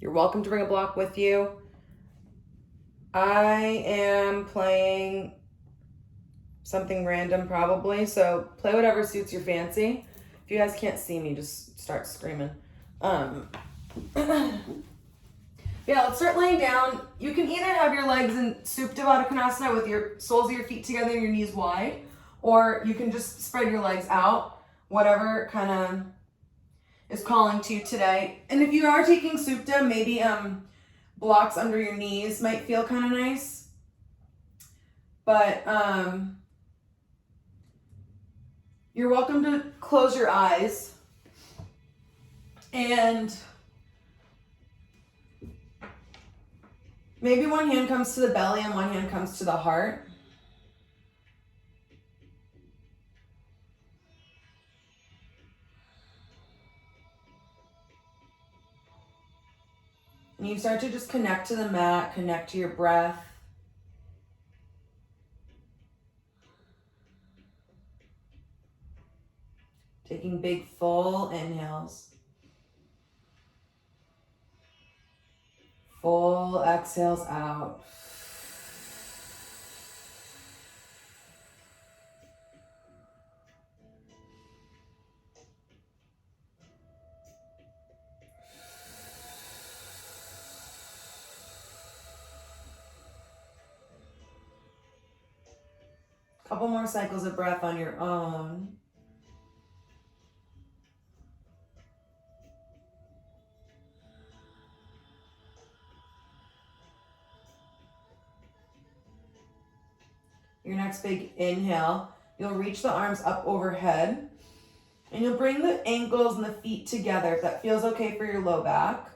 You're welcome to bring a block with you. I am playing something random probably, so play whatever suits your fancy. If you guys can't see me, just start screaming. Yeah, let's start laying down. You can either have your legs in Supta Baddha Konasana with your soles of your feet together and your knees wide, or you can just spread your legs out, whatever kind of is calling to you today. And if you are taking Supta, maybe blocks under your knees might feel kind of nice. But you're welcome to close your eyes and maybe one hand comes to the belly and one hand comes to the heart. And you start to just connect to the mat, connect to your breath. Taking big full inhales. Full exhales out. Couple more cycles of breath on your own. Your next big inhale, you'll reach the arms up overhead and you'll bring the ankles and the feet together if that feels okay for your low back.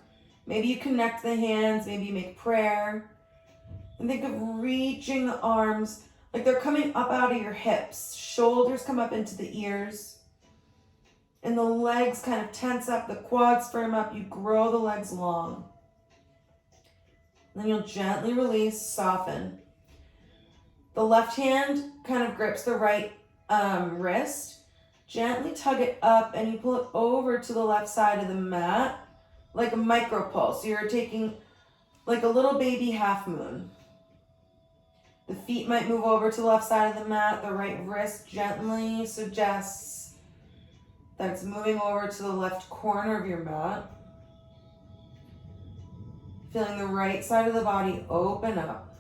Maybe you connect the hands, maybe you make prayer. And think of reaching the arms like they're coming up out of your hips. Shoulders come up into the ears. And the legs kind of tense up, the quads firm up, you grow the legs long. Then you'll gently release, soften. The left hand kind of grips the right wrist. Gently tug it up and you pull it over to the left side of the mat like a micro pulse. You're taking like a little baby half moon. The feet might move over to the left side of the mat. The right wrist gently suggests that it's moving over to the left corner of your mat. Feeling the right side of the body open up.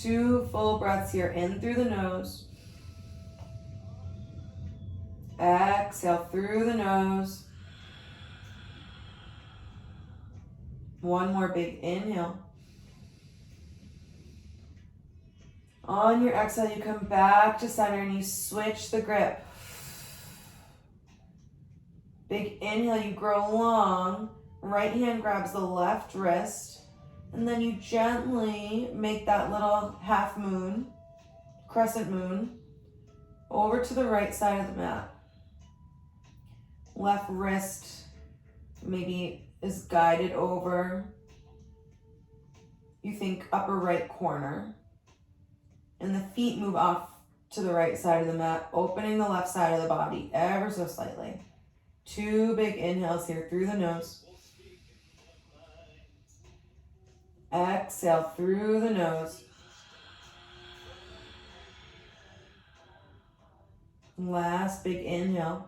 2 full breaths here, in through the nose. Exhale through the nose. One more big inhale. On your exhale, you come back to center and you switch the grip. Big inhale, you grow long. Right hand grabs the left wrist. And then you gently make that little half moon, crescent moon, over to the right side of the mat. Left wrist maybe is guided over. You think upper right corner. And the feet move off to the right side of the mat, opening the left side of the body ever so slightly. 2 big inhales here through the nose. Exhale through the nose. Last big inhale.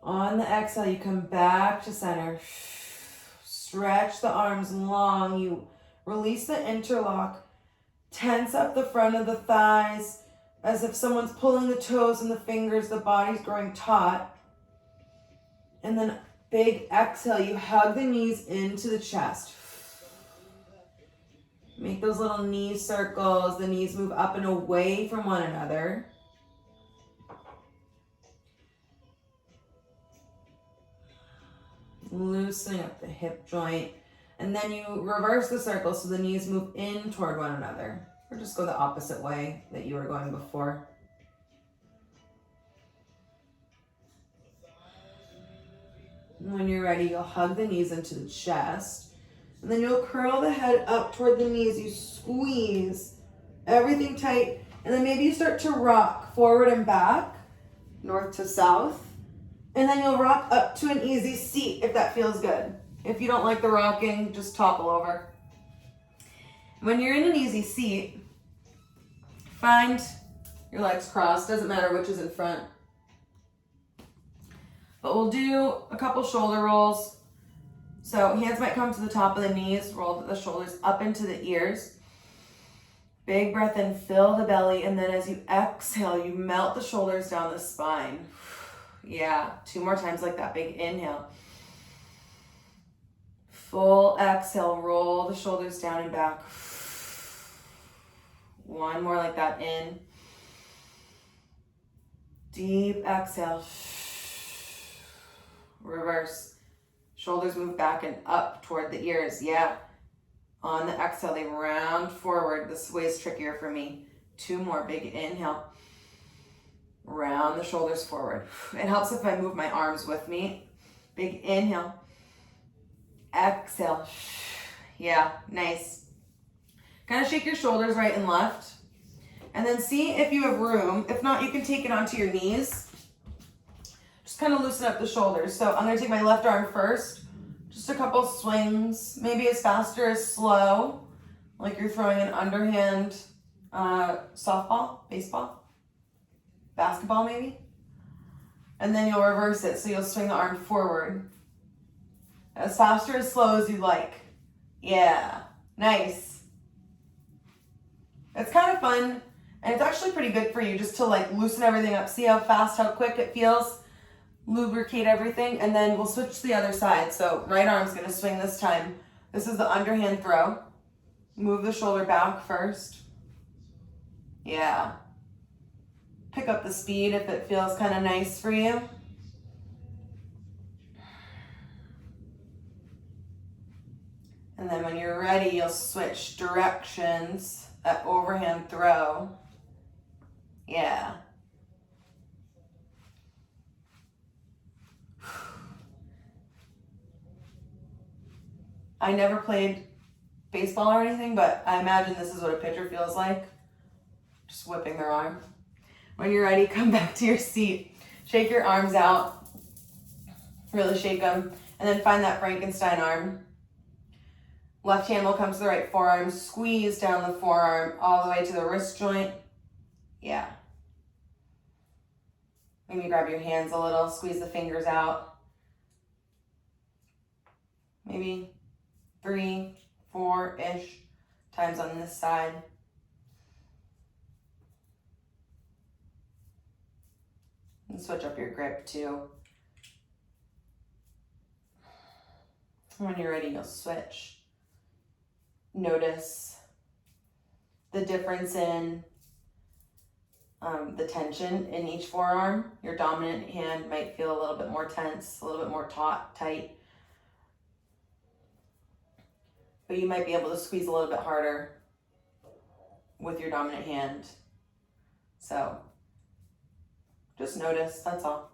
On the exhale, you come back to center. Stretch the arms long. You release the interlock. Tense up the front of the thighs as if someone's pulling the toes and the fingers. The body's growing taut. And then big exhale, you hug the knees into the chest. Make those little knee circles. The knees move up and away from one another. Loosening up the hip joint. And then you reverse the circle so the knees move in toward one another. Or just go the opposite way that you were going before. When you're ready, you'll hug the knees into the chest. And then you'll curl the head up toward the knees. You squeeze everything tight. And then maybe you start to rock forward and back, north to south. And then you'll rock up to an easy seat if that feels good. If you don't like the rocking, just topple over. When you're in an easy seat, find your legs crossed. Doesn't matter which is in front. But we'll do a couple shoulder rolls. So hands might come to the top of the knees, roll the shoulders up into the ears. Big breath in, fill the belly, and then as you exhale, you melt the shoulders down the spine. Yeah, 2 more times like that. Big inhale. Full exhale, roll the shoulders down and back. 1 more like that, in. Deep exhale. Reverse. Shoulders move back and up toward the ears. Yeah. On the exhale, they round forward. This way is trickier for me. 2 more. Big inhale. Round the shoulders forward. It helps if I move my arms with me. Big inhale. Exhale. Yeah, nice. Kind of shake your shoulders right and left. And then see if you have room. If not, you can take it onto your knees. Just kind of loosen up the shoulders. So I'm going to take my left arm first. Just a couple swings. Maybe as fast or as slow. Like you're throwing an underhand softball, baseball, basketball maybe. And then you'll reverse it. So you'll swing the arm forward. As fast or as slow as you like. Yeah, nice. It's kind of fun. And it's actually pretty good for you just to like loosen everything up. See how fast, how quick it feels. Lubricate everything. And then we'll switch to the other side. So right arm's going to swing this time. This is the underhand throw. Move the shoulder back first. Yeah. Pick up the speed if it feels kind of nice for you. And then when you're ready, you'll switch directions. That overhand throw. Yeah. I never played baseball or anything, but I imagine this is what a pitcher feels like. Just whipping their arm. When you're ready, come back to your seat. Shake your arms out. Really shake them. And then find that Frankenstein arm. Left hand will come to the right forearm. Squeeze down the forearm all the way to the wrist joint. Yeah. Maybe grab your hands a little. Squeeze the fingers out. Maybe 3, 4-ish times on this side. And switch up your grip too. When you're ready, you'll switch. Notice the difference in the tension in each forearm. Your dominant hand might feel a little bit more tense, a little bit more tight. But you might be able to squeeze a little bit harder with your dominant hand. So just notice, that's all.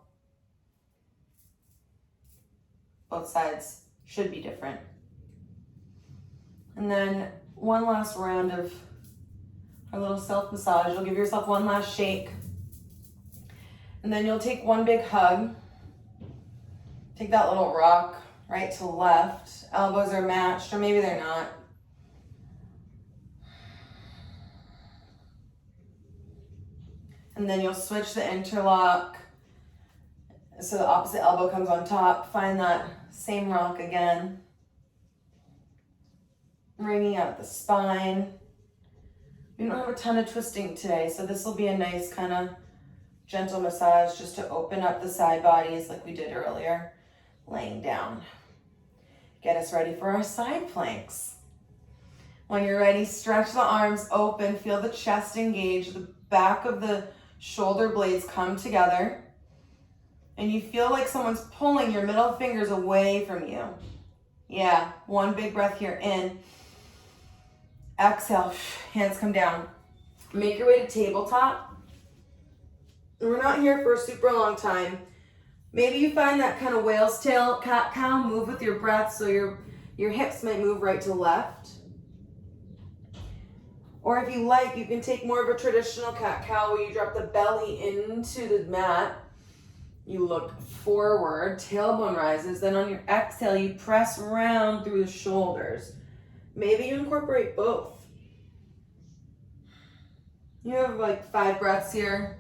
Both sides should be different. And then one last round of our little self-massage. You'll give yourself one last shake. And then you'll take one big hug. Take that little rock right to left. Elbows are matched, or maybe they're not. And then you'll switch the interlock. So the opposite elbow comes on top. Find that same rock again. Wringing out the spine. We don't have a ton of twisting today, so this will be a nice kind of gentle massage just to open up the side bodies like we did earlier. Laying down. Get us ready for our side planks. When you're ready, stretch the arms open. Feel the chest engage. The back of the shoulder blades come together. And you feel like someone's pulling your middle fingers away from you. Yeah, one big breath here, in. Exhale, hands come down. Make your way to tabletop. We're not here for a super long time. Maybe you find that kind of whale's tail, cat-cow, move with your breath so your hips might move right to left. Or if you like, you can take more of a traditional cat-cow where you drop the belly into the mat You look forward, tailbone rises. Then on your exhale, you press round through the shoulders. Maybe you incorporate both. You have like 5 breaths here.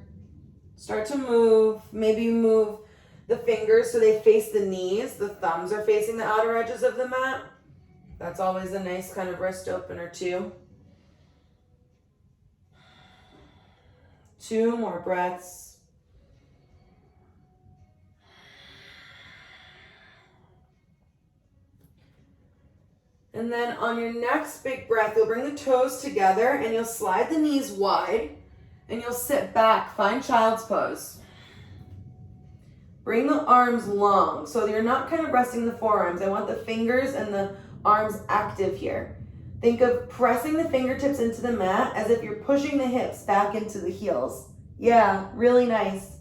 Start to move. Maybe you move the fingers so they face the knees. The thumbs are facing the outer edges of the mat. That's always a nice kind of wrist opener too. 2 more breaths. And then on your next big breath, you'll bring the toes together and you'll slide the knees wide and you'll sit back. Find child's pose. Bring the arms long so you're not kind of resting the forearms. I want the fingers and the arms active here. Think of pressing the fingertips into the mat as if you're pushing the hips back into the heels. Yeah, really nice.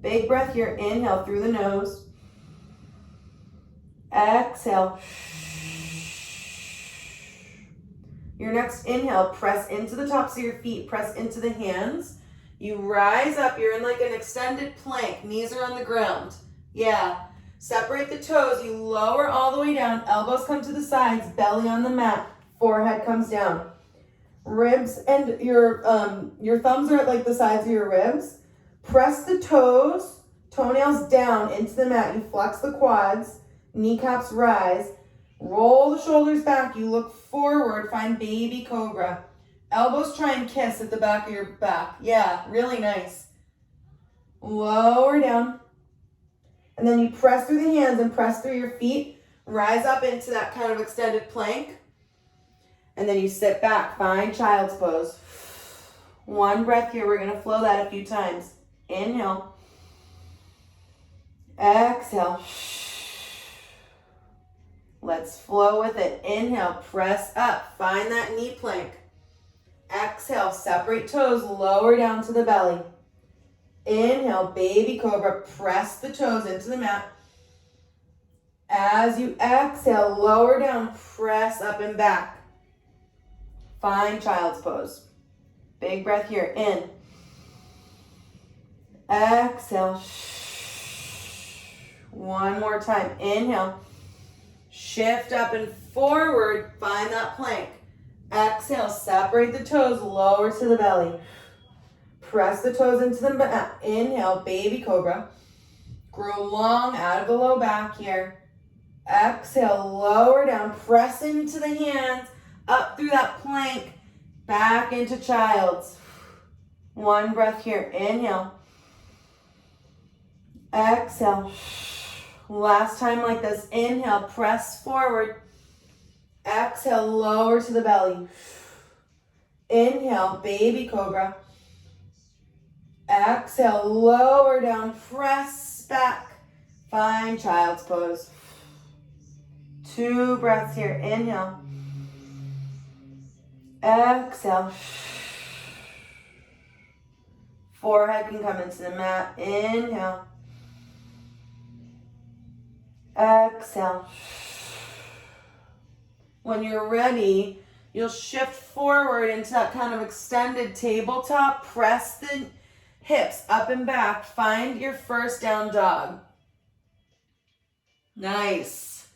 Big breath here. Inhale through the nose. Exhale. Your next inhale, press into the tops of your feet, press into the hands. You rise up, you're in like an extended plank, knees are on the ground. Yeah, separate the toes, you lower all the way down, elbows come to the sides, belly on the mat, forehead comes down. Ribs and your thumbs are at like the sides of your ribs. Press the toes, toenails down into the mat, you flex the quads, kneecaps rise. Roll the shoulders back, you look forward, find baby cobra. Elbows try and kiss at the back of your back. Yeah, really nice. Lower down. And then you press through the hands and press through your feet. Rise up into that kind of extended plank. And then you sit back, find child's pose. 1 breath here, we're gonna flow that a few times. Inhale. Exhale. Let's flow with it. Inhale, press up. Find that knee plank. Exhale, separate toes, lower down to the belly. Inhale, baby cobra. Press the toes into the mat. As you exhale, lower down, press up and back. Find child's pose. Big breath here. In. Exhale. 1 more time. Inhale. Shift up and forward, find that plank. Exhale, separate the toes, lower to the belly. Press the toes into the mat. Inhale, baby cobra. Grow long out of the low back here. Exhale, lower down, press into the hands, up through that plank, back into child's. 1 breath here. Inhale. Exhale. Last time like this. Inhale, press forward. Exhale, lower to the belly. Inhale, baby cobra. Exhale, lower down, press back. Find child's pose. 2 breaths here. Inhale. Exhale. Forehead can come into the mat. Inhale. Exhale. When you're ready, you'll shift forward into that kind of extended tabletop. Press the hips up and back. Find your first down dog. Nice.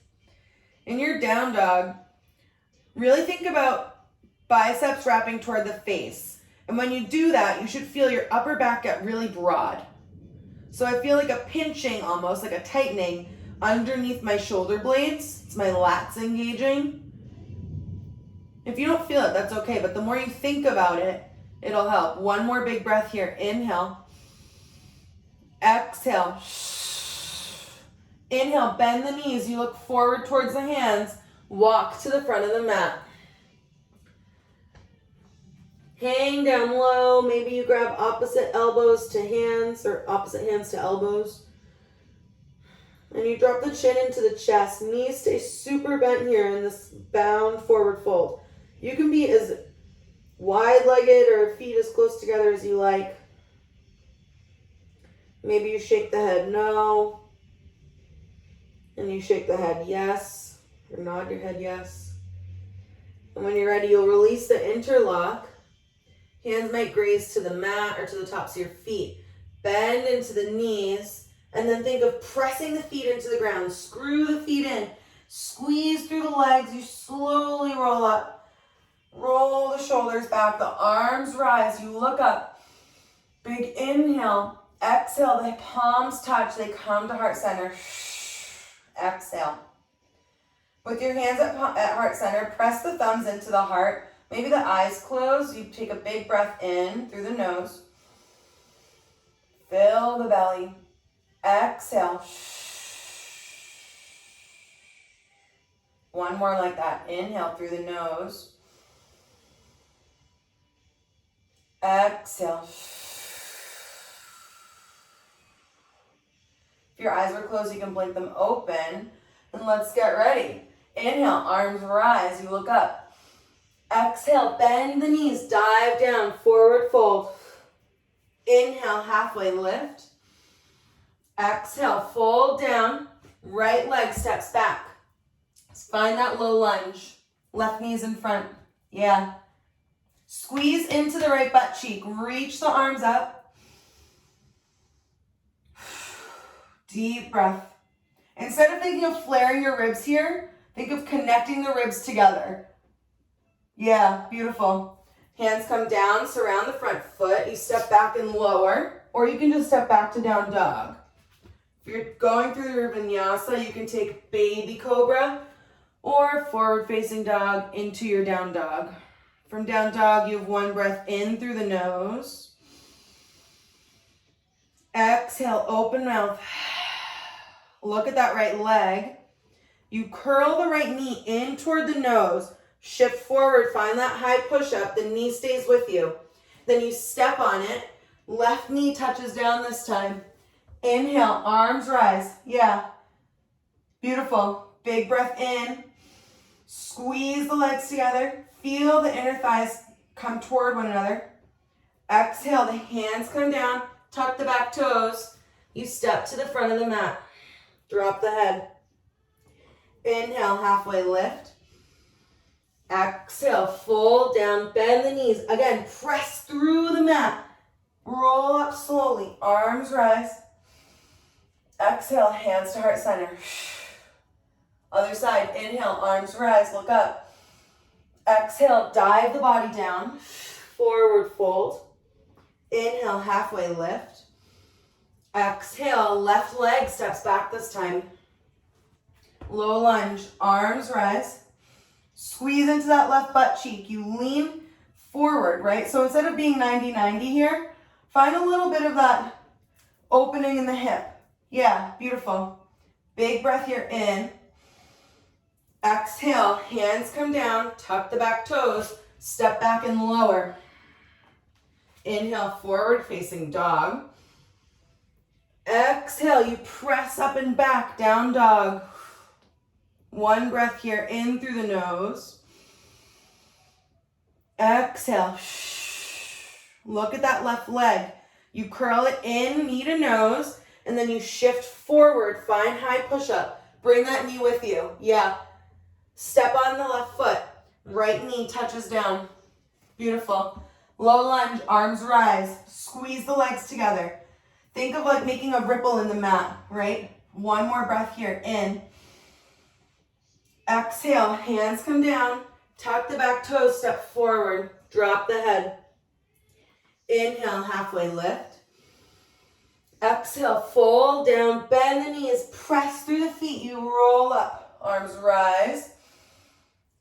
In your down dog, really think about biceps wrapping toward the face. And when you do that, you should feel your upper back get really broad. So I feel like a pinching, almost like a tightening underneath my shoulder blades. It's my lats engaging. If you don't feel it, that's okay. But the more you think about it, it'll help. 1 more big breath here. Inhale. Exhale. Inhale, bend the knees. You look forward towards the hands. Walk to the front of the mat. Hang down low. Maybe you grab opposite elbows to hands or opposite hands to elbows. And you drop the chin into the chest. Knees stay super bent here in this bound forward fold. You can be as wide-legged or feet as close together as you like. Maybe you shake the head no. And you shake the head yes. Or nod your head yes. And when you're ready, you'll release the interlock. Hands might graze to the mat or to the tops of your feet. Bend into the knees And then think of pressing the feet into the ground. Screw the feet in. Squeeze through the legs. You slowly roll up. Roll the shoulders back. The arms rise. You look up. Big inhale. Exhale. The palms touch. They come to heart center. Exhale. With your hands at heart center, press the thumbs into the heart. Maybe the eyes close. You take a big breath in through the nose. Fill the belly. Exhale. One more like that. Inhale through the nose. Exhale. If your eyes were closed, you can blink them open. And let's get ready. Inhale, arms rise. You look up. Exhale, bend the knees. Dive down, forward fold. Inhale, halfway lift. Exhale, fold down. Right leg steps back. Find that low lunge. Left knee's in front. Yeah. Squeeze into the right butt cheek. Reach the arms up. Deep breath. Instead of thinking of flaring your ribs here, think of connecting the ribs together. Yeah, beautiful. Hands come down, surround the front foot. You step back and lower, or you can just step back to down dog. If you're going through your vinyasa, you can take baby cobra or forward facing dog into your down dog. From down dog, you have one breath in through the nose. Exhale, open mouth. Look at that right leg. You curl the right knee in toward the nose. Shift forward, find that high push-up. The knee stays with you. Then you step on it. Left knee touches down this time. Inhale, arms rise. Yeah. Beautiful. Big breath in. Squeeze the legs together. Feel the inner thighs come toward one another. Exhale, the hands come down. Tuck the back toes. You step to the front of the mat. Drop the head. Inhale, halfway lift. Exhale, fold down, bend the knees. Again, press through the mat. Roll up slowly, arms rise. Exhale, hands to heart center. Other side, inhale, arms rise, look up. Exhale, dive the body down. Forward fold. Inhale, halfway lift. Exhale, left leg steps back this time. Low lunge, arms rise. Squeeze into that left butt cheek. You lean forward, right? So instead of being 90-90 here, find a little bit of that opening in the hip. Yeah, beautiful. Big breath here in. Exhale, hands come down, tuck the back toes, step back and lower. Inhale, forward facing dog. Exhale, you press up and back, down dog. One breath here, in through the nose. Exhale. Look at that left leg. You curl it in, knee to nose, and then you shift forward, find high push-up. Bring that knee with you. Yeah. Step on the left foot. Right knee touches down. Beautiful. Low lunge, arms rise. Squeeze the legs together. Think of like making a ripple in the mat, right? One more breath here, in. Exhale, hands come down. Tuck the back toes, step forward. Drop the head. Inhale, halfway lift. Exhale, fold down, bend the knees, press through the feet. You roll up, arms rise.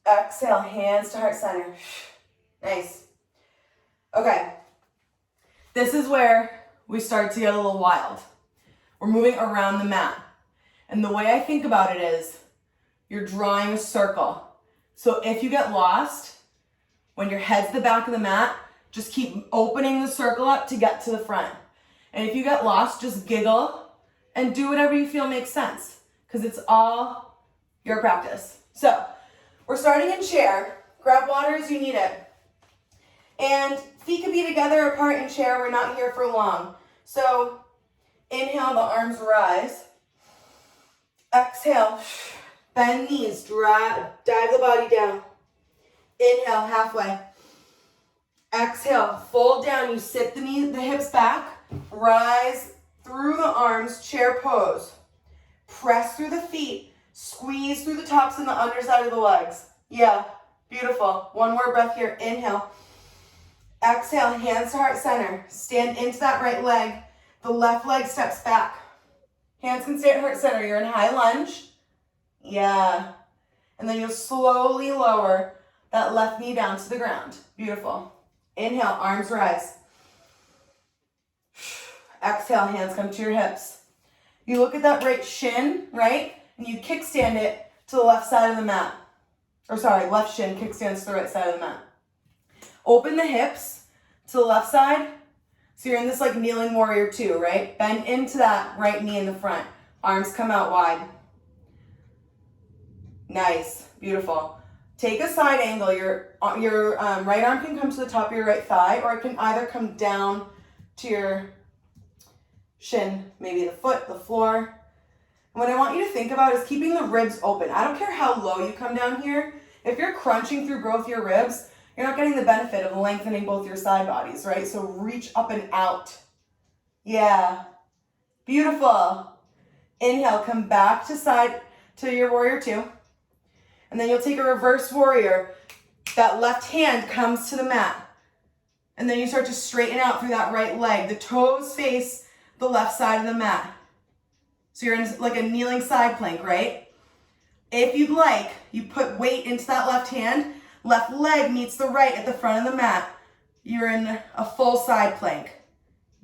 Exhale, hands to heart center. Nice. Okay. This is where we start to get a little wild. We're moving around the mat. And the way I think about it is, you're drawing a circle. So if you get lost, when your head's the back of the mat, just keep opening the circle up to get to the front. And if you get lost, just giggle and do whatever you feel makes sense, because it's all your practice. So we're starting in chair. Grab water as you need it. And feet can be together, apart in chair. We're not here for long. So inhale, the arms rise. Exhale, bend knees, dive the body down. Inhale, halfway. Exhale, fold down. You sit the hips back, rise through the arms, chair pose. Press through the feet, squeeze through the tops and the underside of the legs. Yeah, beautiful. One more breath here. Inhale. Exhale, hands to heart center. Stand into that right leg. The left leg steps back. Hands can stay at heart center. You're in high lunge. Yeah. And then you'll slowly lower that left knee down to the ground. Beautiful. Inhale, arms rise. Exhale, hands come to your hips. You look at that right shin, right? And you kickstand it to the left side of the mat. Or sorry, left shin kickstands to the right side of the mat. Open the hips to the left side. So you're in this like kneeling warrior two, right? Bend into that right knee in the front. Arms come out wide. Nice, beautiful. Take a side angle. Your right arm can come to the top of your right thigh, or it can either come down to your shin, maybe the foot, the floor. And what I want you to think about is keeping the ribs open. I don't care how low you come down here. If you're crunching through both your ribs, you're not getting the benefit of lengthening both your side bodies, right? So reach up and out. Yeah. Beautiful. Inhale, come back to your warrior two. And then you'll take a reverse warrior. That left hand comes to the mat. And then you start to straighten out through that right leg. The toes face the left side of the mat. So you're in like a kneeling side plank, right? If you'd like, you put weight into that left hand. Left leg meets the right at the front of the mat. You're in a full side plank.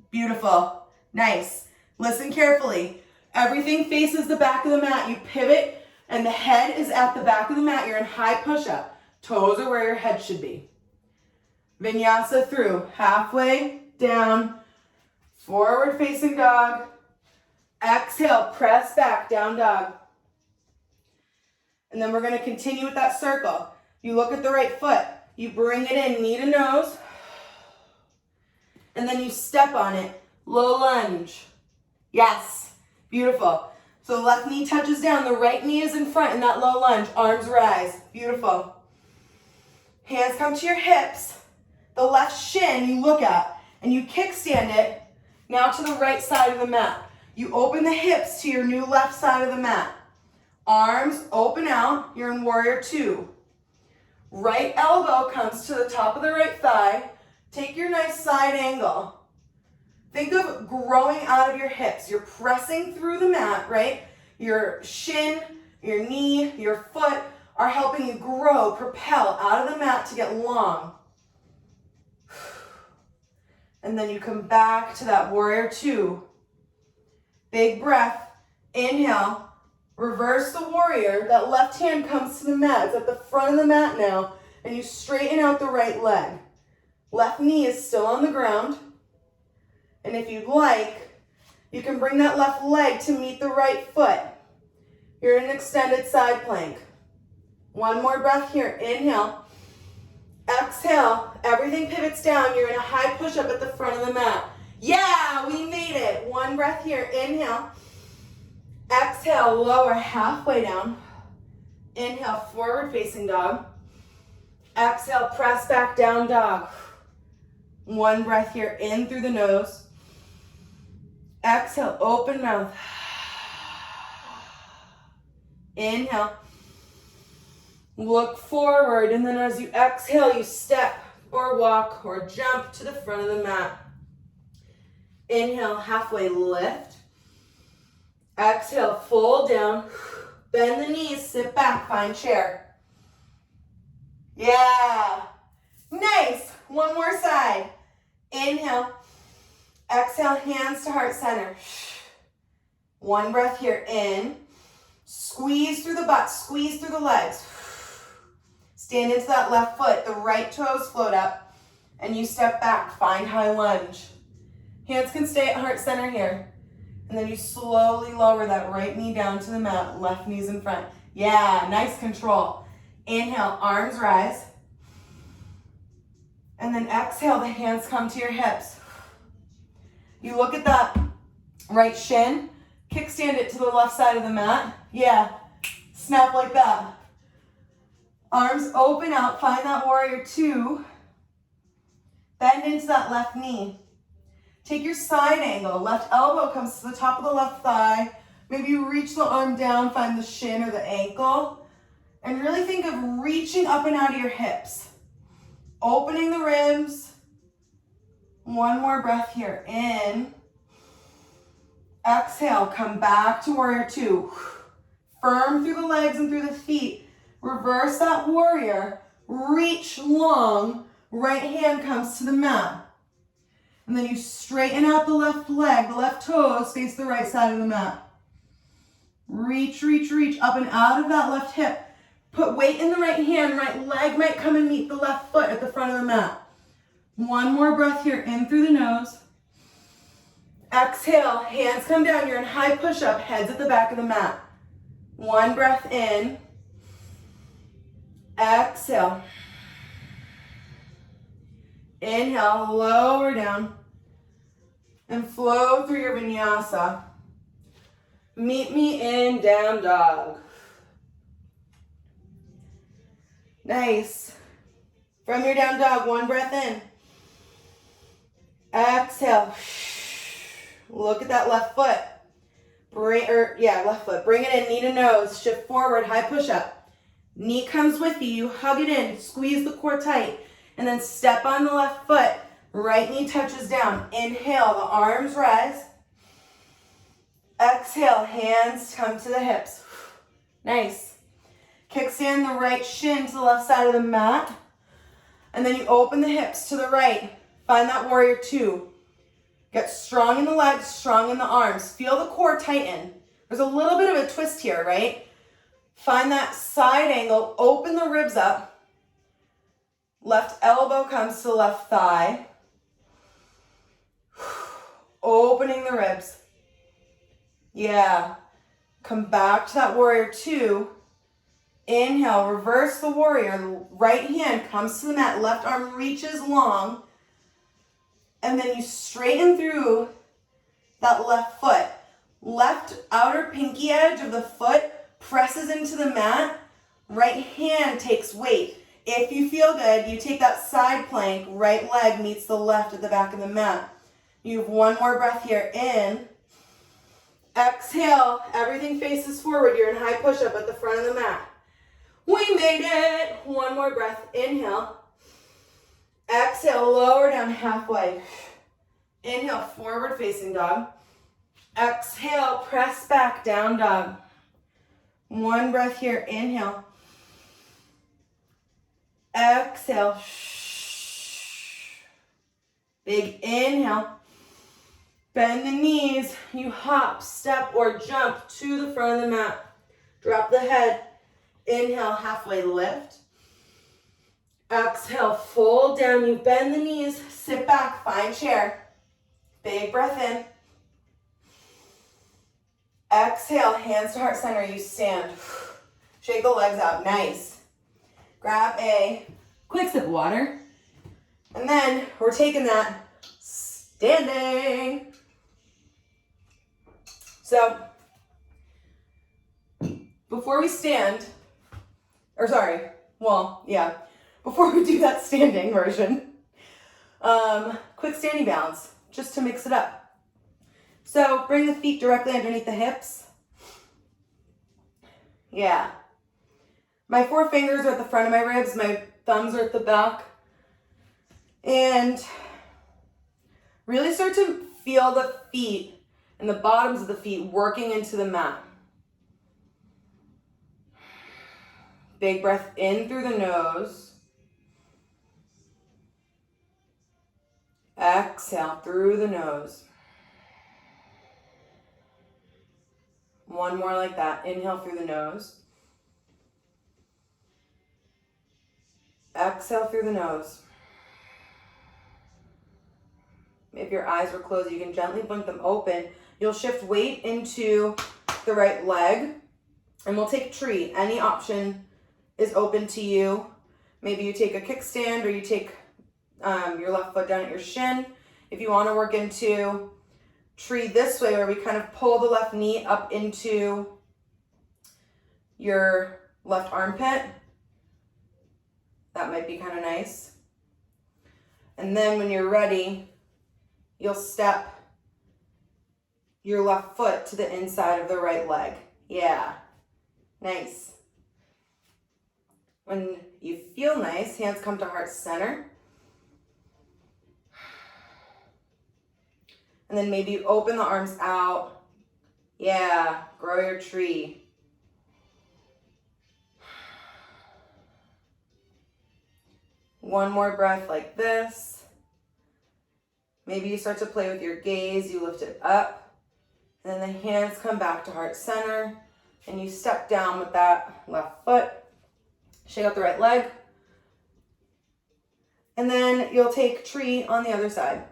Beautiful. Nice. Listen carefully. Everything faces the back of the mat. You pivot and the head is at the back of the mat. You're in high push-up. Toes are where your head should be. Vinyasa through. Halfway down. Forward facing dog. Exhale, press back, down dog. And then we're going to continue with that circle. You look at the right foot. You bring it in, knee to nose. And then you step on it. Low lunge. Yes. Beautiful. So the left knee touches down. The right knee is in front in that low lunge. Arms rise. Beautiful. Hands come to your hips. The left shin you look at. And you kickstand it now to the right side of the mat. You open the hips to your new left side of the mat. Arms open out. You're in warrior two. Right elbow comes to the top of the right thigh. Take your nice side angle. Think of growing out of your hips. You're pressing through the mat, right? Your shin, your knee, your foot are helping you grow, propel out of the mat to get long. And then you come back to that warrior two. Big breath. Inhale. Reverse the warrior. That left hand comes to the mat. It's at the front of the mat now. And you straighten out the right leg. Left knee is still on the ground. And if you'd like, you can bring that left leg to meet the right foot. You're in an extended side plank. One more breath here. Inhale. Exhale. Everything pivots down. You're in a high push-up at the front of the mat. Yeah, we made it. One breath here. Inhale. Exhale, lower halfway down. Inhale, forward facing dog. Exhale, press back down dog. One breath here, in through the nose. Exhale, open mouth. Inhale. Look forward, and then as you exhale, you step or walk or jump to the front of the mat. Inhale, halfway lift. Exhale, fold down. Bend the knees, sit back, find chair. Yeah. Nice. One more side. Inhale. Exhale, hands to heart center. One breath here, in. Squeeze through the butt, squeeze through the legs. Stand into that left foot, the right toes float up, and you step back, find high lunge. Hands can stay at heart center here. And then you slowly lower that right knee down to the mat, left knee's in front. Yeah, nice control. Inhale, arms rise. And then exhale, the hands come to your hips. You look at that right shin, kickstand it to the left side of the mat. Yeah, snap like that. Arms open out, find that warrior two. Bend into that left knee. Take your side angle. Left elbow comes to the top of the left thigh. Maybe you reach the arm down, find the shin or the ankle. And really think of reaching up and out of your hips. Opening the ribs. One more breath here. In. Exhale, come back to warrior two. Firm through the legs and through the feet. Reverse that warrior. Reach long. Right hand comes to the mat. And then you straighten out the left leg. The left toes face the right side of the mat. Reach, reach, reach up and out of that left hip. Put weight in the right hand. Right leg might come and meet the left foot at the front of the mat. One more breath here. In through the nose. Exhale, hands come down. You're in high push-up, heads at the back of the mat. One breath in. Exhale. Inhale, lower down. And flow through your vinyasa. Meet me in down dog. Nice. From your down dog, one breath in. Exhale. Look at that left foot. Left foot. Bring it in, knee to nose. Shift forward, high push-up. Knee comes with you. You hug it in. Squeeze the core tight. And then step on the left foot. Right knee touches down. Inhale, the arms rise. Exhale, hands come to the hips. Nice. Kickstand the right shin to the left side of the mat. And then you open the hips to the right. Find that warrior two. Get strong in the legs, strong in the arms. Feel the core tighten. There's a little bit of a twist here, right? Find that side angle. Open the ribs up. Left elbow comes to the left thigh. Opening the ribs. Yeah. Come back to that warrior two. Inhale, reverse the warrior. The right hand comes to the mat. Left arm reaches long. And then you straighten through that left foot. Left outer pinky edge of the foot presses into the mat. Right hand takes weight. If you feel good, you take that side plank. Right leg meets the left at the back of the mat. You have one more breath here. In. Exhale. Everything faces forward. You're in high push-up at the front of the mat. We made it. One more breath. Inhale. Exhale, lower down halfway. Inhale, forward facing dog. Exhale, press back, down dog. One breath here, inhale. Exhale. Big inhale. Bend the knees. You hop, step, or jump to the front of the mat. Drop the head. Inhale, halfway lift. Exhale, fold down. You bend the knees, sit back, find chair. Big breath in. Exhale, hands to heart center. You stand. Shake the legs out. Nice. Grab a quick sip of water. And then we're taking that standing. So, before we stand, before we do that standing version, quick standing balance, just to mix it up. So bring the feet directly underneath the hips. Yeah. My 4 fingers are at the front of my ribs, my thumbs are at the back. And really start to feel the feet and the bottoms of the feet working into the mat. Big breath in through the nose. Exhale through the nose. One more like that. Inhale through the nose. Exhale through the nose. If your eyes were closed, you can gently blink them open. You'll shift weight into the right leg. And we'll take tree. Any option is open to you. Maybe you take a kickstand or you take your left foot down at your shin. If you want to work into tree this way, where we kind of pull the left knee up into your left armpit, that might be kind of nice. And then when you're ready, you'll step your left foot to the inside of the right leg. Yeah, nice. When you feel nice, hands come to heart center. And then maybe you open the arms out. Yeah, grow your tree. One more breath like this. Maybe you start to play with your gaze, you lift it up, and then the hands come back to heart center, and you step down with that left foot. Shake out the right leg. And then you'll take tree on the other side.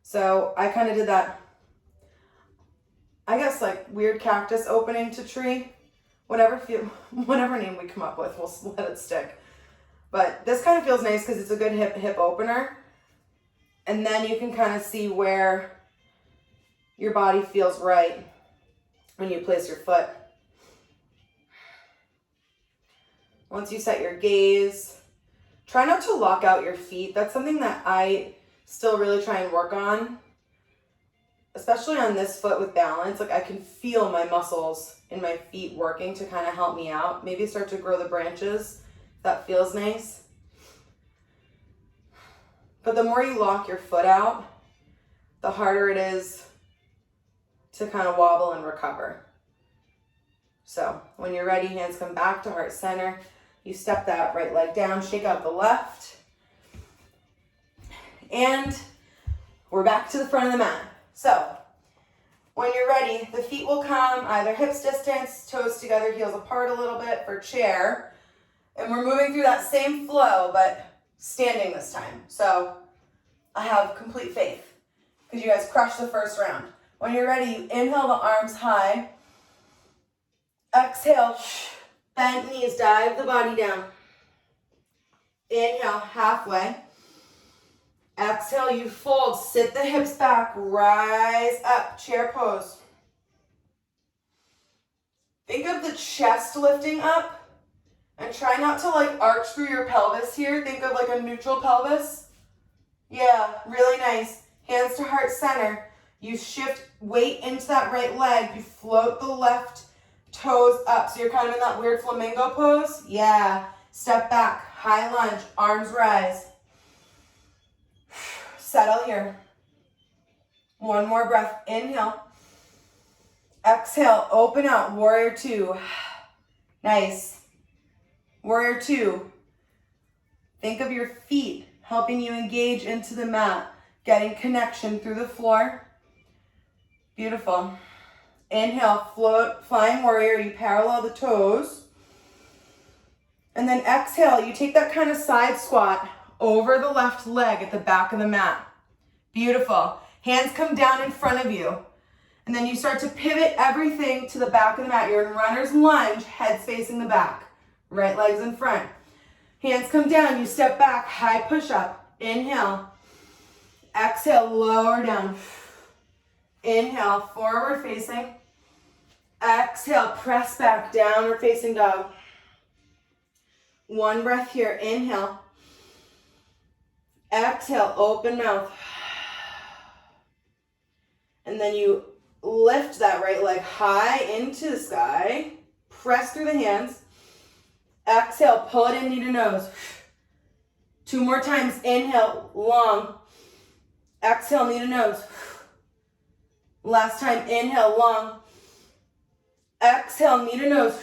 So I kind of did that, I guess, like weird cactus opening to tree. Whatever name we come up with, we'll let it stick. But this kind of feels nice because it's a good hip opener. And then you can kind of see where your body feels right when you place your foot. Once you set your gaze, try not to lock out your feet. That's something that I still really try and work on, especially on this foot with balance. Like I can feel my muscles in my feet working to kind of help me out. Maybe start to grow the branches. That feels nice. But the more you lock your foot out, the harder it is to kind of wobble and recover. So when you're ready, hands come back to heart center. You step that right leg down, shake out the left. And we're back to the front of the mat. So when you're ready, the feet will come either hips distance, toes together, heels apart a little bit for chair. And we're moving through that same flow, but standing this time. So I have complete faith because you guys crushed the first round. When you're ready, you inhale the arms high. Exhale, bend knees, dive the body down. Inhale, halfway. Exhale, you fold, sit the hips back, rise up, chair pose. Think of the chest lifting up and try not to like arch through your pelvis here. Think of like a neutral pelvis. Yeah, really nice. Hands to heart center. You shift weight into that right leg. You float the left toes up. So you're kind of in that weird flamingo pose. Yeah. Step back, high lunge, arms rise. Settle here. One more breath. Inhale. Exhale, open out, warrior two. Nice. Warrior two. Think of your feet helping you engage into the mat, getting connection through the floor. Beautiful. Inhale, float, flying warrior. You parallel the toes. And then exhale, you take that kind of side squat over the left leg at the back of the mat. Beautiful. Hands come down in front of you. And then you start to pivot everything to the back of the mat. You're in runner's lunge, heads facing the back. Right leg's in front. Hands come down, you step back, high push-up. Inhale. Exhale, lower down. Inhale, forward facing. Exhale, press back, downward facing dog. One breath here, inhale. Exhale, open mouth. And then you lift that right leg high into the sky. Press through the hands. Exhale, pull it in, knee to nose. Two more times, inhale, long. Exhale, knee to nose. Last time, inhale, long. Exhale, knee to nose.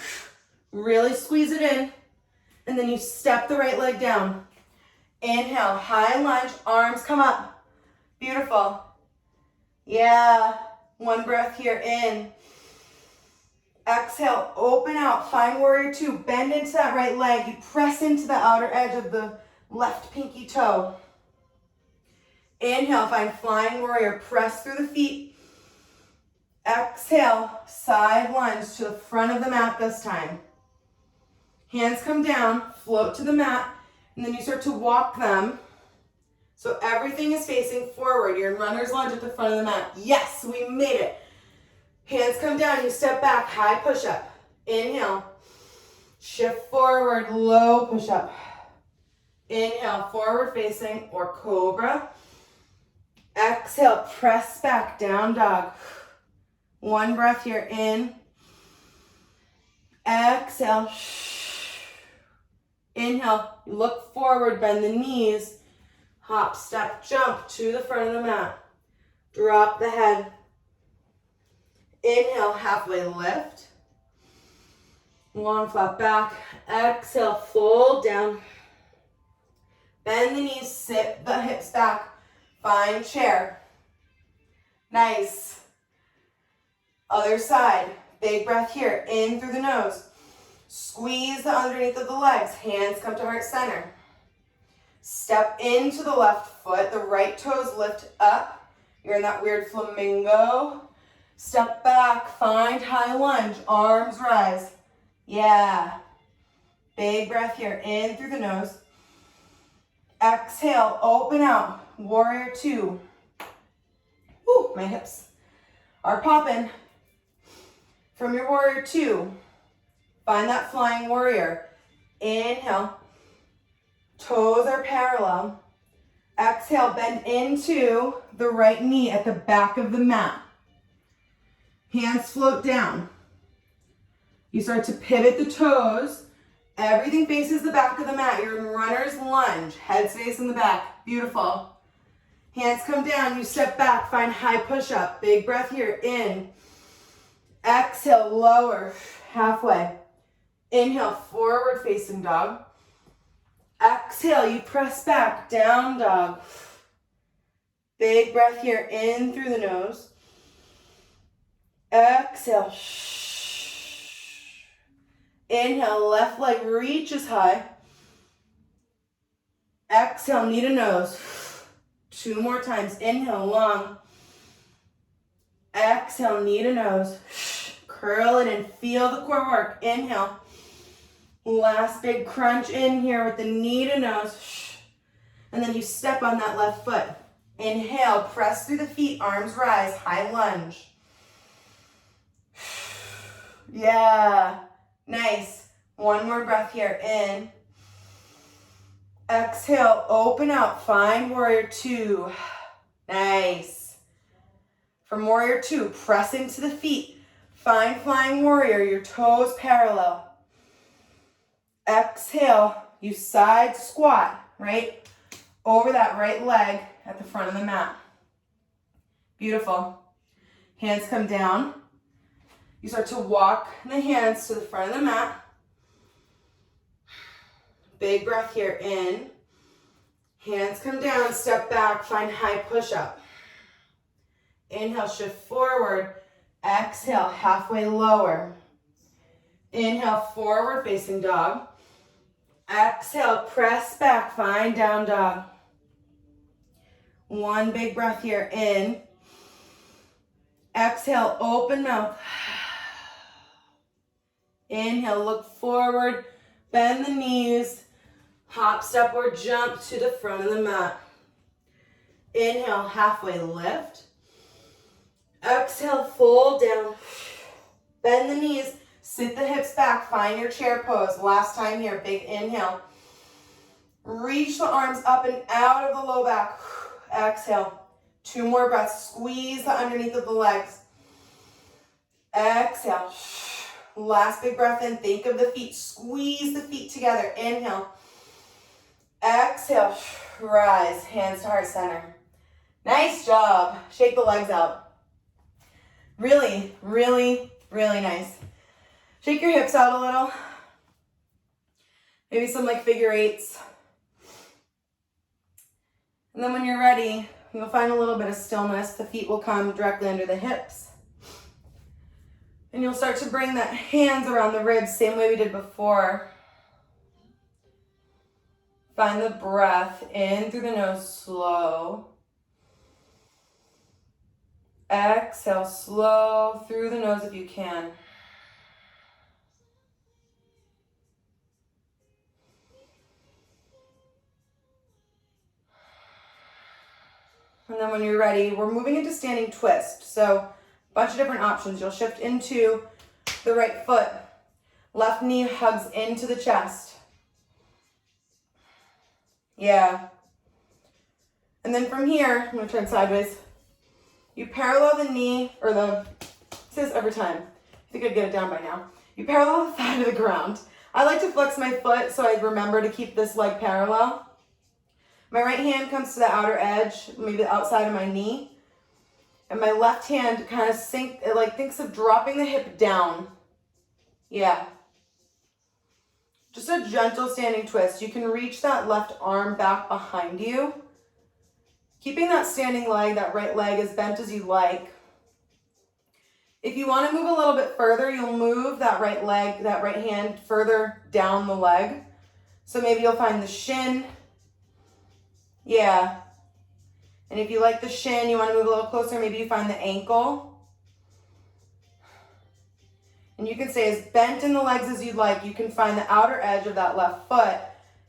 Really squeeze it in. And then you step the right leg down. Inhale, high lunge, arms come up. Beautiful. Yeah, one breath here, in. Exhale, open out, find warrior two. Bend into that right leg. You press into the outer edge of the left pinky toe. Inhale, find flying warrior. Press through the feet. Exhale, side lunge to the front of the mat this time. Hands come down, float to the mat, and then you start to walk them. So everything is facing forward. You're in runner's lunge at the front of the mat. Yes, we made it. Hands come down, you step back, high push-up. Inhale. Shift forward, low push-up. Inhale, forward facing or cobra. Exhale, press back, down dog. One breath here, in. Exhale. Inhale, look forward, bend the knees. Hop, step, jump to the front of the mat. Drop the head. Inhale, halfway lift. Long flat back. Exhale, fold down. Bend the knees, sit the hips back. Find chair. Nice. Other side. Big breath here, in through the nose. Squeeze the underneath of the legs. Hands come to heart center. Step into the left foot. The right toes lift up. You're in that weird flamingo. Step back, find high lunge. Arms rise. Yeah. Big breath here, in through the nose. Exhale, open out. Warrior two. Woo, my hips are popping. From your warrior two, find that flying warrior. Inhale. Toes are parallel. Exhale, bend into the right knee at the back of the mat. Hands float down. You start to pivot the toes. Everything faces the back of the mat. You're in runner's lunge. Head stays in the back. Beautiful. Hands come down. You step back. Find high push-up. Big breath here. In. Exhale, lower. Halfway. Inhale, forward facing dog. Exhale, you press back. Down dog. Big breath here. In through the nose. Exhale. Inhale, left leg reaches high. Exhale, knee to nose. 2 more times. Inhale, long. Exhale, knee to nose. Curl it and feel the core work. Inhale. Last big crunch in here with the knee to nose. And then you step on that left foot. Inhale, press through the feet, arms rise, high lunge. Yeah, nice. 1 more breath here, in. Exhale, open out, find warrior two. Nice. From warrior two, press into the feet. Find flying warrior, your toes parallel. Exhale, you side squat, right? Over that right leg at the front of the mat. Beautiful. Hands come down. You start to walk the hands to the front of the mat. Big breath here, in. Hands come down, step back, find high push-up. Inhale, shift forward. Exhale, halfway lower. Inhale, forward facing dog. Exhale, press back, find down dog. 1 big breath here, in. Exhale, open mouth. Inhale, look forward, bend the knees, hop, step, or jump to the front of the mat. Inhale, halfway lift. Exhale, fold down. Bend the knees, sit the hips back, find your chair pose. Last time here, big inhale. Reach the arms up and out of the low back. Exhale. 2 more breaths. Squeeze the underneath of the legs. Exhale. Last big breath in. Think of the feet. Squeeze the feet together. Inhale. Exhale. Rise. Hands to heart center. Nice job. Shake the legs out. Really, really, really nice. Shake your hips out a little. Maybe some like figure eights. And then when you're ready, you'll find a little bit of stillness. The feet will come directly under the hips. And you'll start to bring that hands around the ribs, same way we did before. Find the breath in through the nose, slow. Exhale, slow through the nose if you can. And then when you're ready, we're moving into standing twist. So a bunch of different options. You'll shift into the right foot. Left knee hugs into the chest. Yeah. And then from here, I'm gonna turn sideways. You parallel the knee, or it says every time. I think I'd get it down by now. You parallel the thigh to the ground. I like to flex my foot so I remember to keep this leg parallel. My right hand comes to the outer edge, maybe the outside of my knee. And my left hand kind of thinks of dropping the hip down. Yeah. Just a gentle standing twist. You can reach that left arm back behind you. Keeping that standing leg, that right leg, as bent as you like. If you want to move a little bit further, you'll move that right leg, that right hand further down the leg. So maybe you'll find the shin. Yeah. And if you like the shin, you want to move a little closer, maybe you find the ankle. And you can stay as bent in the legs as you'd like. You can find the outer edge of that left foot.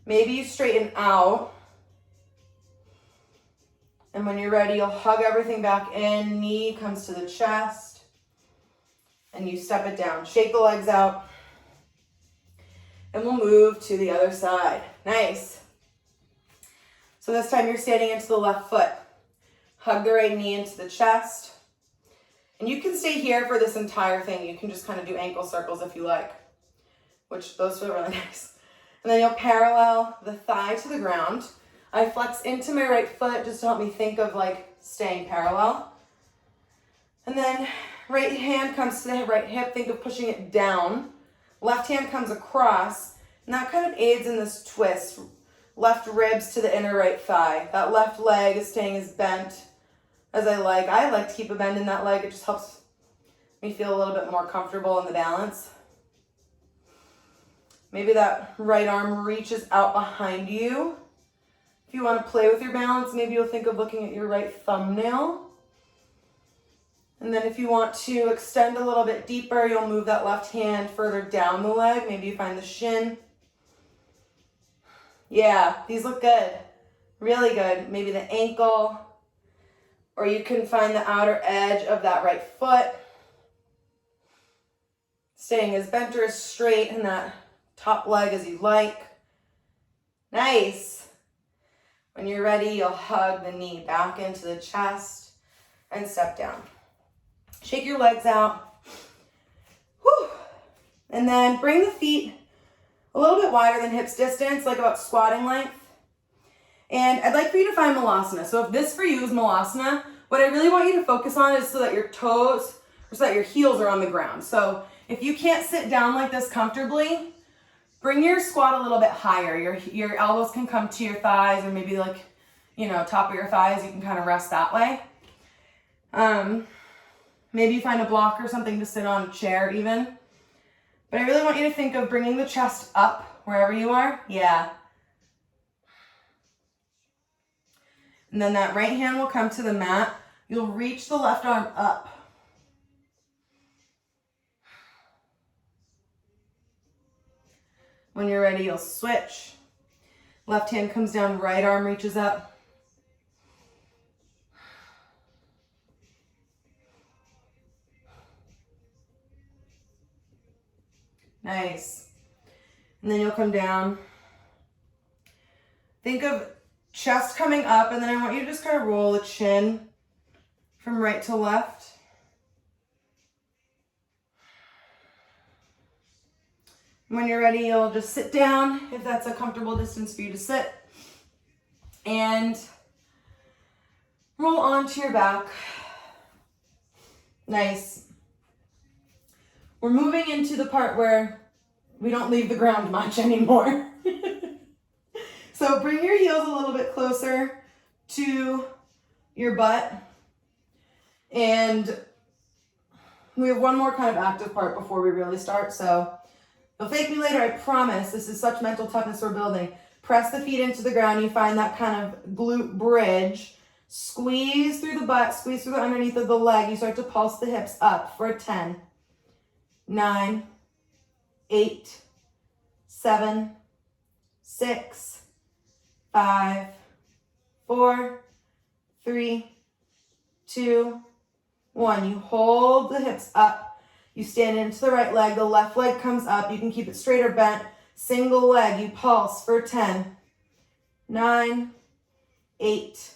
Maybe you straighten out. And when you're ready, you'll hug everything back in. Knee comes to the chest. And you step it down. Shake the legs out. And we'll move to the other side. Nice. So this time you're standing into the left foot. Hug the right knee into the chest. And you can stay here for this entire thing. You can just kind of do ankle circles if you like, which those feel really nice. And then you'll parallel the thigh to the ground. I flex into my right foot just to help me think of like staying parallel. And then right hand comes to the right hip. Think of pushing it down. Left hand comes across, and that kind of aids in this twist. Left ribs to the inner right thigh. That left leg is staying as bent as I like. I like to keep a bend in that leg. It just helps me feel a little bit more comfortable in the balance. Maybe that right arm reaches out behind you. If you want to play with your balance, maybe you'll think of looking at your right thumbnail. And then if you want to extend a little bit deeper, you'll move that left hand further down the leg. Maybe you find the shin. Yeah, these look good. Really good. Maybe the ankle. Or you can find the outer edge of that right foot. Staying as bent or as straight in that top leg as you like. Nice. When you're ready, you'll hug the knee back into the chest and step down. Shake your legs out. Whew. And then bring the feet a little bit wider than hips distance, like about squatting length. And I'd like for you to find Malasana. So if this for you is Malasana, what I really want you to focus on is so that your toes, or so that your heels are on the ground. So if you can't sit down like this comfortably, bring your squat a little bit higher. Your elbows can come to your thighs, or maybe like, top of your thighs. You can kind of rest that way. Maybe you find a block or something to sit on, a chair even. But I really want you to think of bringing the chest up wherever you are. Yeah. And then that right hand will come to the mat. You'll reach the left arm up. When you're ready, you'll switch. Left hand comes down, right arm reaches up. Nice. And then you'll come down. Think of chest coming up, and then I want you to just kind of roll the chin from right to left. When you're ready, you'll just sit down if that's a comfortable distance for you to sit. And roll onto your back. Nice. We're moving into the part where we don't leave the ground much anymore. So bring your heels a little bit closer to your butt. And we have one more kind of active part before we really start. So you'll thank me later, I promise. This is such mental toughness we're building. Press the feet into the ground. You find that kind of glute bridge. Squeeze through the butt, squeeze through the underneath of the leg. You start to pulse the hips up for 10, 9, 8, 7, 6, 5, 4, 3, 2, 1. You hold the hips up. You stand into the right leg. The left leg comes up. You can keep it straight or bent. Single leg. You pulse for 10, 9, 8,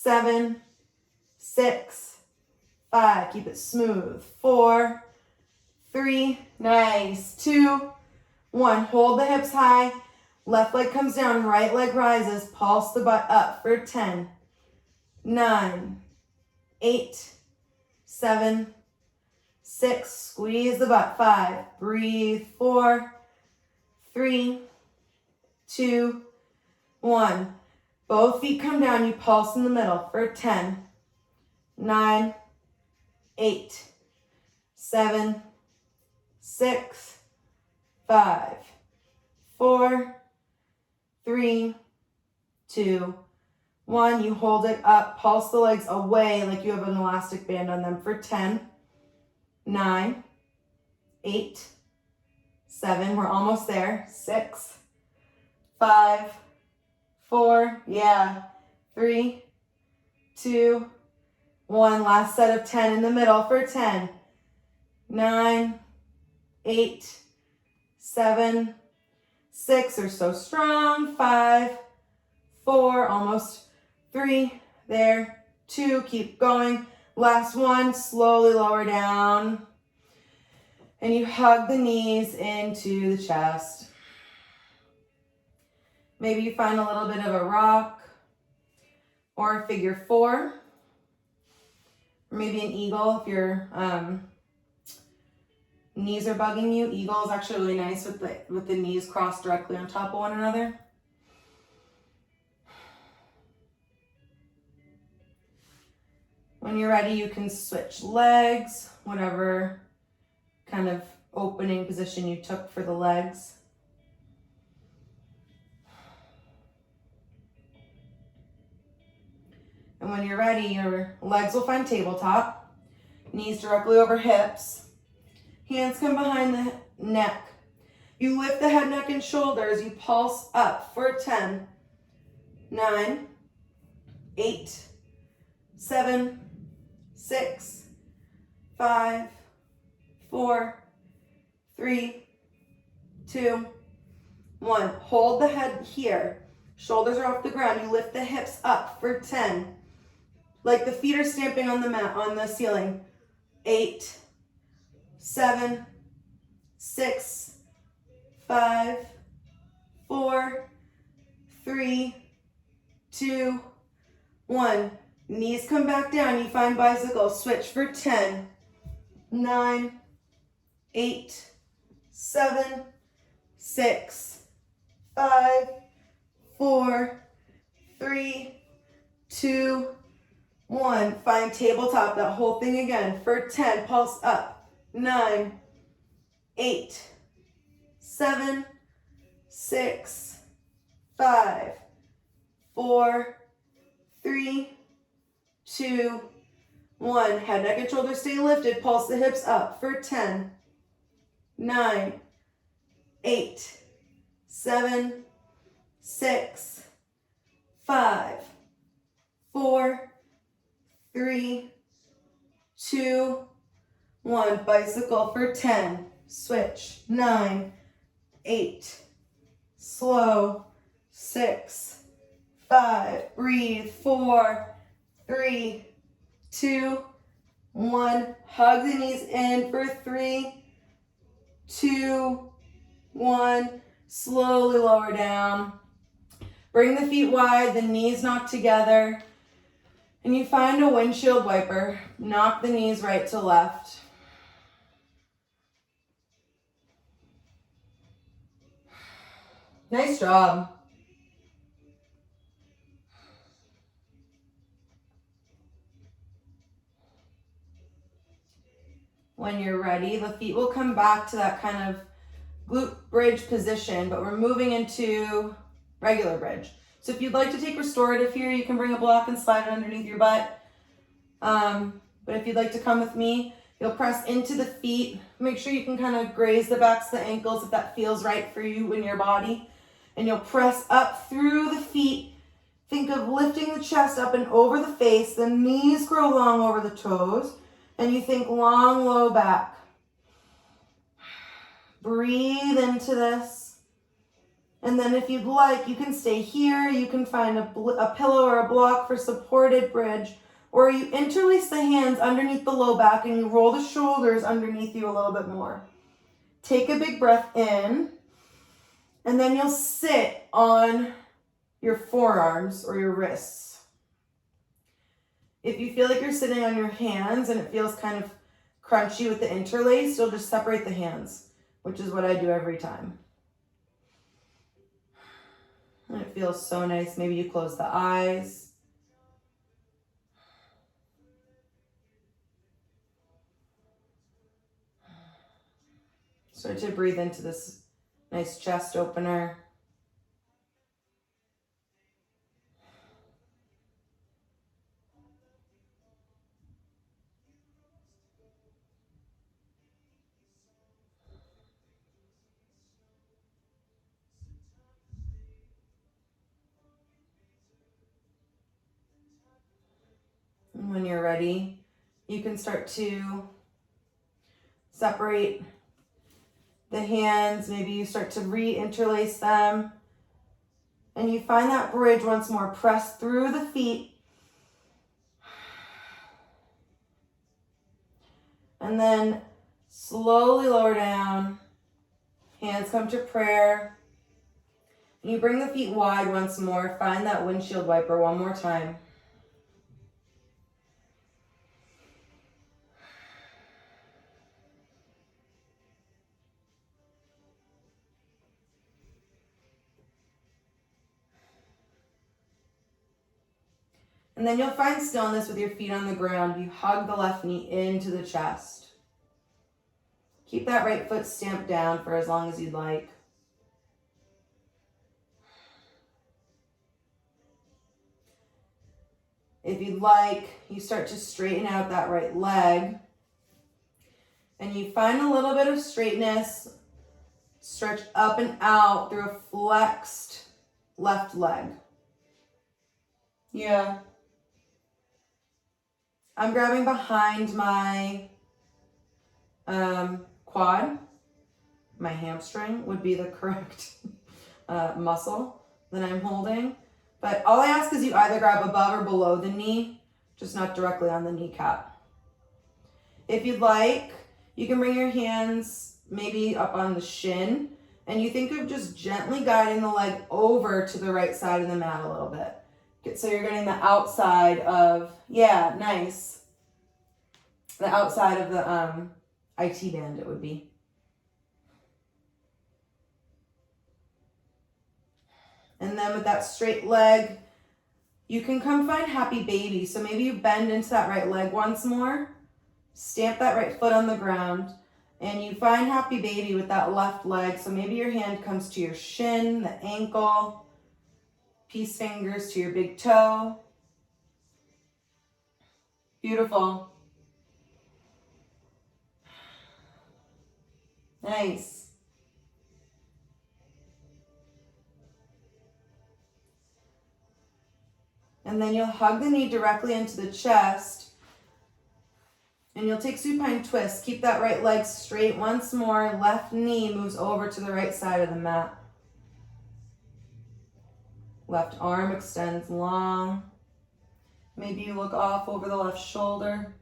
7, 6, 5. Keep it smooth. 4, 3. Nice. 2, 1. Hold the hips high. Left leg comes down. Right leg rises. Pulse the butt up for 10, 9, 8, 7, 6. Squeeze the butt. 5. Breathe. 4, 3, 2, 1. Both feet come down. You pulse in the middle for 10, 9, 8, 7, 6, 5, 4, 3, 2, 1. You hold it up. Pulse the legs away like you have an elastic band on them for 10, 9, 8, 7. We're almost there. 6, 5, 4. Yeah. 3, 2, 1. Last set of 10 in the middle for 10, 9, 8, 7, 6. They're so strong. 5, 4. Almost 3. There. 2. Keep going. Last one. Slowly lower down. And you hug the knees into the chest. Maybe you find a little bit of a rock or a figure 4. Or maybe an eagle if your knees are bugging you. Eagle is actually really nice with the knees crossed directly on top of one another. When you're ready, you can switch legs, whatever kind of opening position you took for the legs. And when you're ready, your legs will find tabletop, knees directly over hips, hands come behind the neck. You lift the head, neck, and shoulders. You pulse up for 10, 9, 8, 7, 6, 5, 4, 3, 2, 1. Hold the head here. Shoulders are off the ground. You lift the hips up for 10. Like the feet are stamping on the mat, on the ceiling. 8, 7, 6, 5, 4, 3, 2, 1. Knees come back down. You find bicycle. Switch for 10, 9, 8, 7, 6, 5, 4, 3, 2, 1. Find tabletop, that whole thing again for 10. Pulse up. 9, 8, 7, 6, 5, 4, 3, 2, 1. Head, neck, and shoulders stay lifted. Pulse the hips up for 10, 9, 8, 7, 6, 5, 4, 3, 2, 1. Bicycle for 10. Switch. 9, 8. Slow. 6, 5. Breathe. 4, 3, 2, 1. Hug the knees in for 3, 2, 1. Slowly lower down. Bring the feet wide, the knees knock together. And you find a windshield wiper. Knock the knees right to left. Nice job. When you're ready, the feet will come back to that kind of glute bridge position, but we're moving into regular bridge. So if you'd like to take restorative here, you can bring a block and slide it underneath your butt. But if you'd like to come with me, you'll press into the feet. Make sure you can kind of graze the backs of the ankles if that feels right for you in your body. And you'll press up through the feet. Think of lifting the chest up and over the face. The knees grow long over the toes. And you think long, low back. Breathe into this. And then if you'd like, you can stay here. You can find a pillow or a block for supported bridge, or you interlace the hands underneath the low back and you roll the shoulders underneath you a little bit more. Take a big breath in, and then you'll sit on your forearms or your wrists. If you feel like you're sitting on your hands and it feels kind of crunchy with the interlace, you'll just separate the hands, which is what I do every time. And it feels so nice. Maybe you close the eyes. Start to breathe into this nice chest opener. And when you're ready, you can start to separate the hands. Maybe you start to re-interlace them. And you find that bridge once more. Press through the feet. And then slowly lower down. Hands come to prayer. And you bring the feet wide once more. Find that windshield wiper one more time. And then you'll find stillness with your feet on the ground. You hug the left knee into the chest. Keep that right foot stamped down for as long as you'd like. If you'd like, you start to straighten out that right leg. And you find a little bit of straightness. Stretch up and out through a flexed left leg. Yeah. I'm grabbing behind my quad. My hamstring would be the correct muscle that I'm holding. But all I ask is you either grab above or below the knee, just not directly on the kneecap. If you'd like, you can bring your hands maybe up on the shin, and you think of just gently guiding the leg over to the right side of the mat a little bit. So you're getting the outside of, yeah, nice. The outside of the IT band, it would be. And then with that straight leg, you can come find happy baby. So maybe you bend into that right leg once more, stamp that right foot on the ground, and you find happy baby with that left leg. So maybe your hand comes to your shin, the ankle, peace fingers to your big toe. Beautiful. Nice. And then you'll hug the knee directly into the chest. And you'll take supine twist. Keep that right leg straight once more. Left knee moves over to the right side of the mat. Left arm extends long. Maybe you look off over the left shoulder.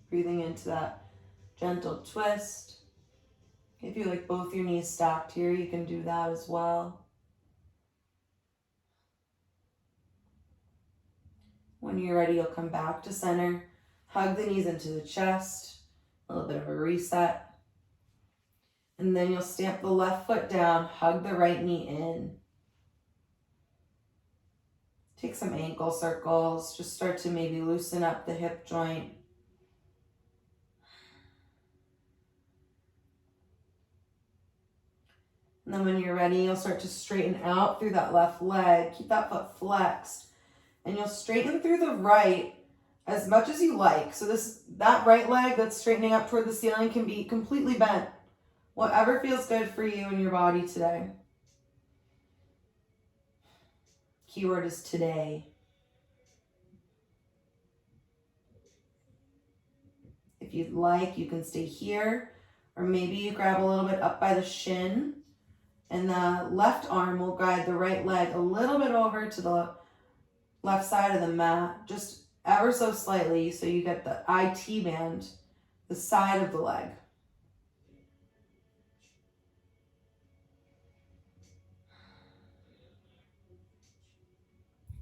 Breathing into that gentle twist. If you like both your knees stacked here, you can do that as well. When you're ready, you'll come back to center. Hug the knees into the chest. A little bit of a reset. And then you'll stamp the left foot down. Hug the right knee in. Take some ankle circles. Just start to maybe loosen up the hip joint. And then when you're ready, you'll start to straighten out through that left leg. Keep that foot flexed. And you'll straighten through the right as much as you like. So that right leg that's straightening up toward the ceiling can be completely bent. Whatever feels good for you and your body today. Keyword is today. If you'd like, you can stay here, or maybe you grab a little bit up by the shin, and the left arm will guide the right leg a little bit over to the left side of the mat, just ever so slightly, so you get the IT band, the side of the leg.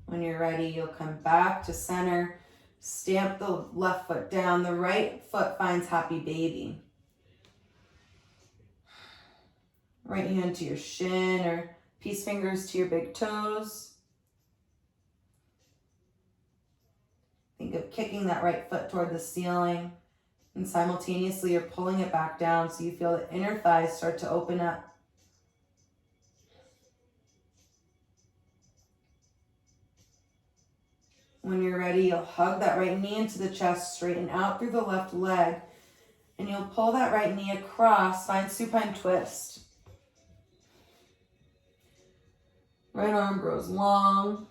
When you're ready, you'll come back to center, stamp the left foot down, the right foot finds happy baby. Right hand to your shin or peace fingers to your big toes. Think of kicking that right foot toward the ceiling, and simultaneously you're pulling it back down so you feel the inner thighs start to open up. When you're ready, you'll hug that right knee into the chest, straighten out through the left leg, and you'll pull that right knee across, find supine twist. Right arm grows long.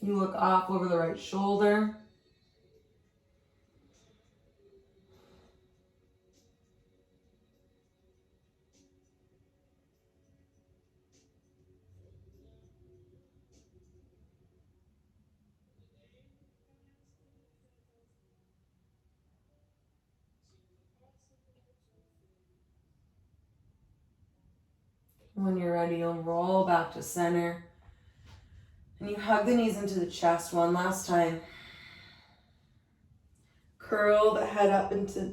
You look off over the right shoulder. When you're ready, you'll roll back to center. And you hug the knees into the chest one last time. Curl the head up into,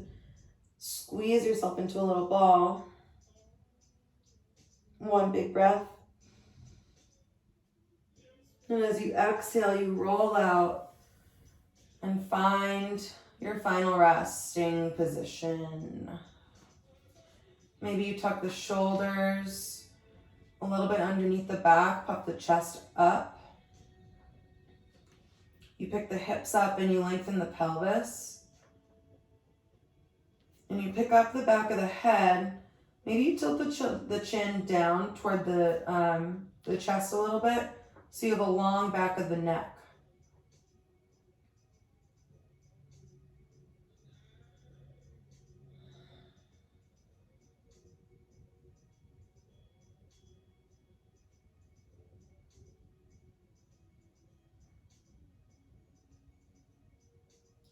squeeze yourself into a little ball. One big breath. And as you exhale, you roll out and find your final resting position. Maybe you tuck the shoulders a little bit underneath the back, puff the chest up. You pick the hips up and you lengthen the pelvis. And you pick up the back of the head. Maybe you tilt the chin down toward the chest a little bit so you have a long back of the neck.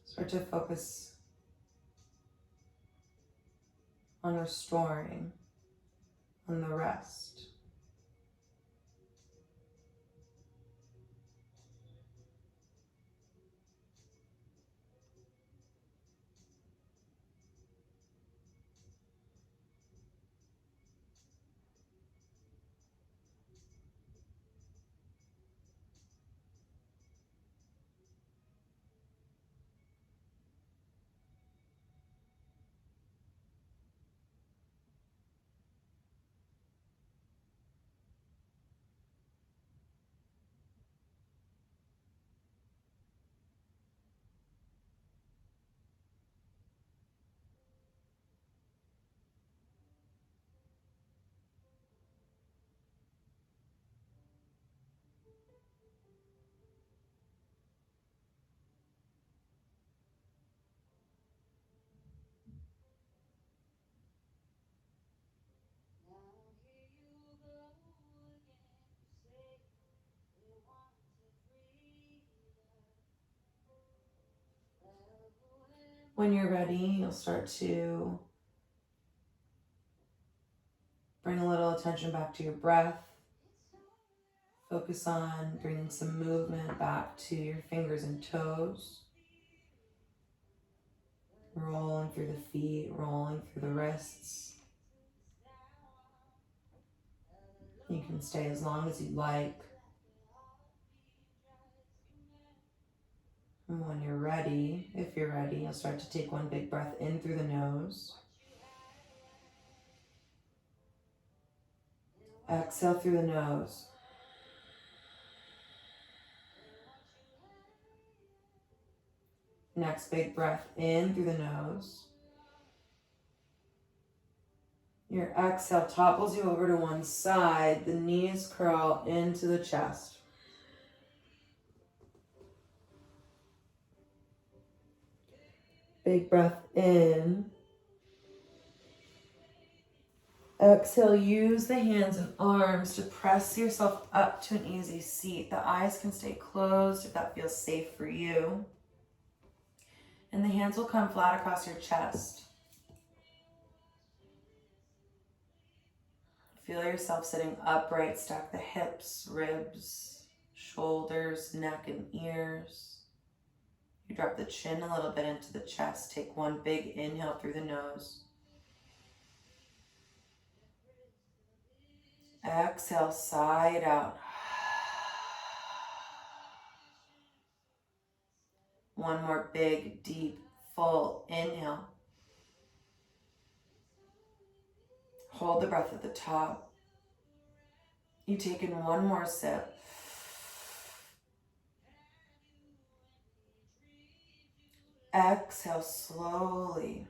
Start to focus on restoring, on the rest. When you're ready, you'll start to bring a little attention back to your breath. Focus on bringing some movement back to your fingers and toes. Rolling through the feet, rolling through the wrists. You can stay as long as you'd like. And when you're ready, if you're ready, you'll start to take one big breath in through the nose. Exhale through the nose. Next big breath in through the nose. Your exhale topples you over to one side. The knees curl into the chest. Big breath in. Exhale, use the hands and arms to press yourself up to an easy seat. The eyes can stay closed if that feels safe for you. And the hands will come flat across your chest. Feel yourself sitting upright. Stack the hips, ribs, shoulders, neck, and ears. You drop the chin a little bit into the chest. Take one big inhale through the nose. Exhale, side out. One more big, deep, full inhale. Hold the breath at the top. You take in one more sip. Exhale slowly.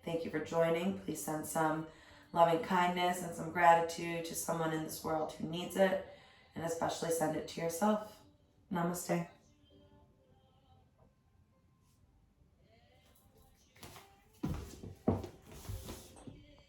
Thank you for joining. Please send some loving kindness and some gratitude to someone in this world who needs it, and especially send it to yourself. Namaste.